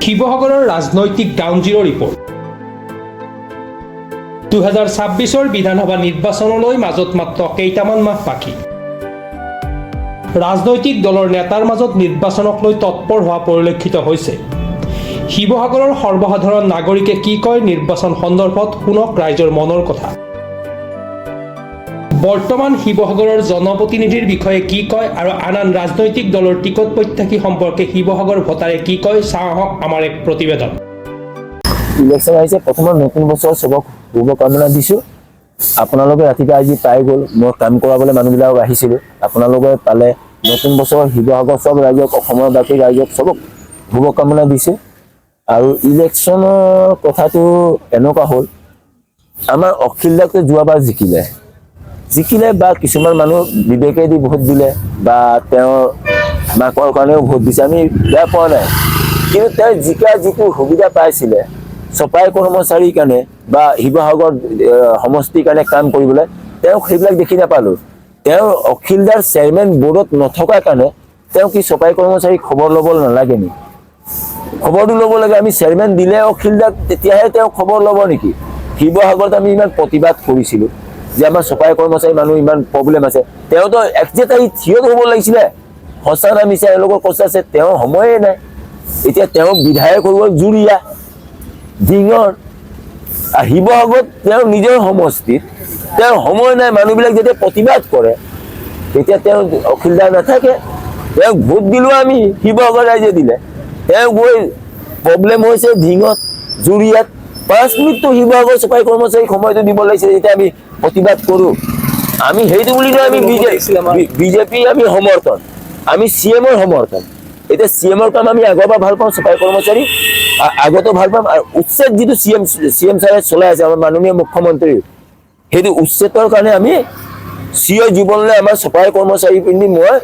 শিৱসাগৰৰ ৰাজনৈতিক ground zero' report 2026 বিধানসভা নিৰ্বাচনলৈ মাজত মাত্ৰ কেইটামান মাহ বাকী ৰাজনৈতিক দলৰ নেতাৰ মাজত নিৰ্বাচনক লৈ তৎপৰ হোৱা পৰিলক্ষিত হৈছে শিৱসাগৰৰ সৰ্বসাধাৰণ নাগৰিকে কি কয় নিৰ্বাচন সন্দৰ্ভত শুনক ৰাইজৰ মনৰ কথা বৰ্তমান শিৱসাগৰৰ জনপ্ৰতিনিধিৰ বিষয়ে কি কয় আৰু আন ৰাজনৈতিক দলৰ টিকট প্ৰত্যাশী সম্পৰ্কে শিৱসাগৰ ভোটাৰে কি কয় চাওক আমাৰ এক প্ৰতিবেদন ইলেকশ্যন আহিছে প্ৰথমে নতুন বছৰ সবক শুভকামনা দিছো আপোনালোকে ৰাতিপুৱা আজি পাই গ'ল মই কাম কৰাবলৈ মানুহবিলাক আহিছিল আপোনালোকে পালে নতুন বছৰ শিৱসাগৰ সব ৰাজ্যক অসমৰ বাকী ৰাজ্যক সবক শুভকামনা দিছে আৰু ইলেকশ্যনৰ কথাটো এনেকুৱা হ'ল আমাৰ অখিলদাকে যোৱাবাৰ জিকিলে বা কিছুমান মানুহ বিবেকেদি ভোট দিলে বা তেওঁৰ মাকৰ কাৰণেও ভোট দিছে আমি বেয়া পোৱা নাই কিন্তু তেওঁ জিকা যিটো সুবিধা পাইছিলে চপাই কৰ্মচাৰীৰ কাৰণে বা শিৱসাগৰ সমষ্টিৰ কাৰণে কাম কৰিবলৈ তেওঁক সেইবিলাক দেখি নাপালোঁ তেওঁৰ অখিলদাৰ চেয়াৰমেন বোৰ্ডত নথকাৰ কাৰণে তেওঁ কি চপাই কৰ্মচাৰী খবৰ ল'ব নালাগে নেকি খবৰটো ল'ব লাগে আমি চেয়াৰমেন দিলে অখিলদাক তেতিয়াহে তেওঁ খবৰ ল'ব নেকি শিৱসাগৰত আমি ইমান প্ৰতিবাদ কৰিছিলোঁ যে আমাৰ চপাই কৰ্মচাৰী মানুহ ইমান প্ৰব্লেম আছে তেওঁতো একজেক্ট আহি থিয় হ'ব লাগিছিলে সঁচা না মিছা এওঁলোকৰ কথা আছে তেওঁ সময়ে নাই এতিয়া তেওঁ বিধায়ক হৈ গ'ল জুৰিয়া ডিঙৰ শিৱসাগৰত তেওঁ নিজৰ সমষ্টিত তেওঁৰ সময় নাই মানুহবিলাক যেতিয়া প্ৰতিবাদ কৰে তেতিয়া তেওঁ অখিলদাৰ নাথাকে তেওঁক ভোট দিলোঁ আমি শিৱসাগৰ ৰাইজে দিলে তেওঁ গৈ প্ৰব্লেম হৈছে ডিঙত জুৰিয়াত 5 মিনিটটো শিৱসাগৰ চপাই কৰ্মচাৰীক সময়টো দিব লাগিছিলে যেতিয়া আমি প্ৰতিবাদ কৰোঁ আমি সেইটো বুলি নহয় আমি বিজেপি আমি সমৰ্থন আমি চিএমৰ সমৰ্থন এতিয়া চিএমৰ কাম আমি আগৰ পৰা ভাল পাওঁ চপাই কৰ্মচাৰী আগতো ভাল পাম আৰু উচ্ছেদ যিটো চিএম ছাৰে চলাই আছে আমাৰ মাননীয় মুখ্যমন্ত্ৰী সেইটো উচ্ছেদৰ কাৰণে আমি চিৰ জীৱনলৈ আমাৰ চপাই কৰ্মচাৰী পিন্ধি মই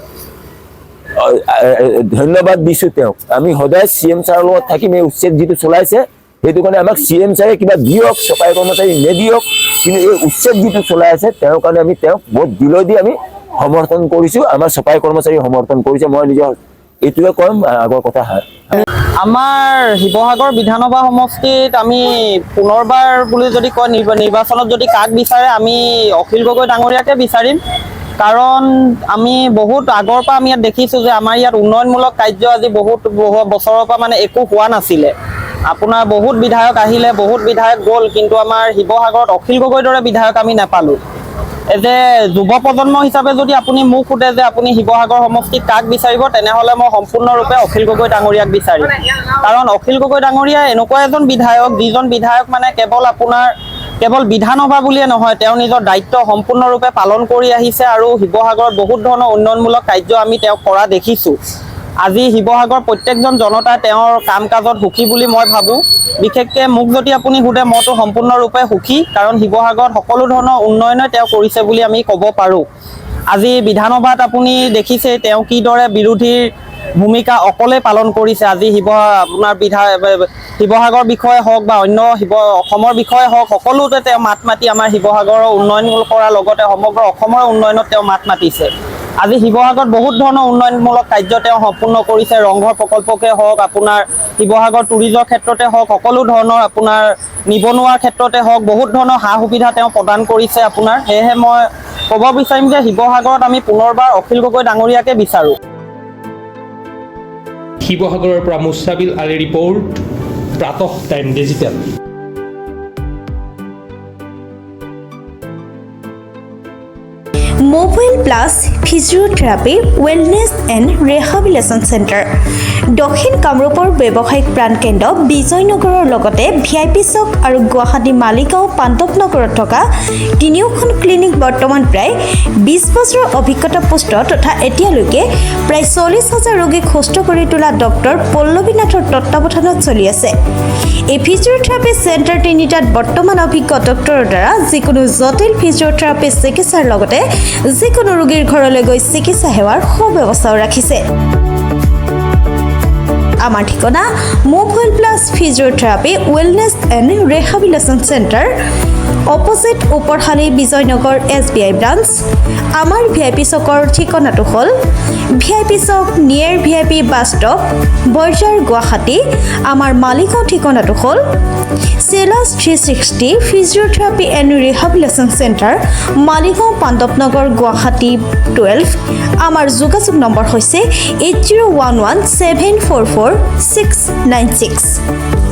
ধন্যবাদ দিছোঁ তেওঁক আমি সদায় চিএম ছাৰৰ লগত থাকিম এই উচ্ছেদ যিটো চলাইছে সেইটো কাৰণে আমাক চিএম ছাৰে কিবা দিয়ক চপাই কৰ্মচাৰী নিদিয়ক কিন্তু এই উচ্ছেদ যিটো চলাই আছে তেওঁৰ কাৰণে আমি তেওঁক ভোট দিলৈ দি আমি সমৰ্থন কৰিছোঁ আমাৰ চপাই কৰ্মচাৰী সমৰ্থন কৰিছে মই নিজৰ এইটোৱে কম আগৰ কথা আমাৰ শিৱসাগৰ বিধানসভা সমষ্টিত আমি পুনৰবাৰ বুলি যদি কয় নিৰ্বাচনত যদি কাক বিচাৰে আমি অখিল গগৈ ডাঙৰীয়াকে বিচাৰিম কাৰণ আমি বহুত আগৰ পৰা আমি ইয়াত দেখিছোঁ যে আমাৰ ইয়াত উন্নয়নমূলক কাৰ্য আজি বহুত বছৰৰ পৰা মানে একো হোৱা নাছিলে আপোনাৰ বহুত বিধায়ক আহিলে বহুত বিধায়ক গ'ল কিন্তু আমাৰ শিৱসাগৰত অখিল গগৈৰ দৰে বিধায়ক আমি নাপালোঁ যে যুৱ প্ৰজন্ম হিচাপে যদি আপুনি মোক সোধে যে আপুনি শিৱসাগৰ সমষ্টিত কাক বিচাৰিব তেনেহ'লে মই সম্পূৰ্ণৰূপে অখিল গগৈ ডাঙৰীয়াক বিচাৰিম কাৰণ অখিল গগৈ ডাঙৰীয়া এনেকুৱা এজন বিধায়ক যিজন বিধায়ক মানে কেৱল বিধানসভা বুলিয়ে নহয় তেওঁ নিজৰ দায়িত্ব সম্পূৰ্ণৰূপে পালন কৰি আহিছে আৰু শিৱসাগৰত বহুত ধৰণৰ উন্নয়নমূলক কাৰ্য আমি তেওঁক কৰা দেখিছোঁ আজি শিৱসাগৰ প্ৰত্যেকজন জনতাই তেওঁৰ কাম কাজত সুখী বুলি মই ভাবোঁ বিশেষকৈ মোক যদি আপুনি সোধে মইতো সম্পূৰ্ণৰূপে সুখী কাৰণ শিৱসাগৰত সকলো ধৰণৰ উন্নয়নে তেওঁ কৰিছে বুলি আমি ক'ব পাৰোঁ আজি বিধানসভাত আপুনি দেখিছে তেওঁ কিদৰে বিৰোধীৰ ভূমিকা অকলে পালন কৰিছে আজি আপোনাৰ শিৱসাগৰ বিষয়ে হওক বা অন্য অসমৰ বিষয়ে হওক সকলোতে তেওঁ মাত মাতি আমাৰ শিৱসাগৰৰ উন্নয়ন কৰাৰ লগতে সমগ্ৰ অসমৰ উন্নয়নত তেওঁ মাত মাতিছে আজি শিৱসাগৰত বহুত ধৰণৰ উন্নয়নমূলক কাৰ্য তেওঁ সম্পূৰ্ণ কৰিছে ৰংঘৰ প্ৰকল্পকে হওক আপোনাৰ শিৱসাগৰ টুৰিজৰ ক্ষেত্ৰতে হওক সকলো ধৰণৰ আপোনাৰ নিবনুৱাৰ ক্ষেত্ৰতে হওক বহুত ধৰণৰ সা সুবিধা তেওঁ প্ৰদান কৰিছে আপোনাৰ সেয়েহে মই ক'ব বিচাৰিম যে শিৱসাগৰত আমি পুনৰবাৰ অখিল গগৈ ডাঙৰীয়াকে বিচাৰোঁ শিৱসাগৰৰ পৰা মুস্তাবিল আলী ৰিপৰ্ট প্ৰাতঃ time digital mobile plus physiotherapy wellness and rehabilitation centre দক্ষিণ কামৰূপৰ ব্যৱসায়িক প্ৰাণকেন্দ্ৰ বিজয়নগৰৰ লগতে VIP চক আৰু গুৱাহাটী মালিগাঁও পাণ্ডৱনগৰত থকা তিনিওখন ক্লিনিক বৰ্তমান প্ৰায় 20 বছৰৰ অভিজ্ঞতা পুষ্ট তথা এতিয়ালৈকে প্ৰায় 40,000 ৰোগীক সুস্থ কৰি তোলা ডক্টৰ পল্লৱী নাথৰ তত্ত্বাৱধানত চলি আছে এই ফিজিওথেৰাপি চেণ্টাৰ তিনিটাত বৰ্তমান অভিজ্ঞ ডক্টৰৰ দ্বাৰা যিকোনো জটিল ফিজিওথেৰাপি চিকিৎসাৰ লগতে যিকোনো ৰোগীৰ ঘৰলৈ গৈ চিকিৎসা সেৱাৰ সুব্যৱস্থাও ৰাখিছে আমাৰ ঠিকনা mobile plus physiotherapy wellness and rehabilitation centre opposite Uparshali Bijoynagar SBI branch. আমাৰ VIP চকৰ ঠিকনাটো হ'ল VIP chowk near VIP bus stop Borjhar Guwahati. আমাৰ মালিগাঁও ঠিকনাটো হ'ল চেলাছ 360 physiotherapy and rehabilitation centre Maligaon Pandavnagar Guwahati 12। আমাৰ যোগাযোগ নম্বৰ হৈছে 8011744696।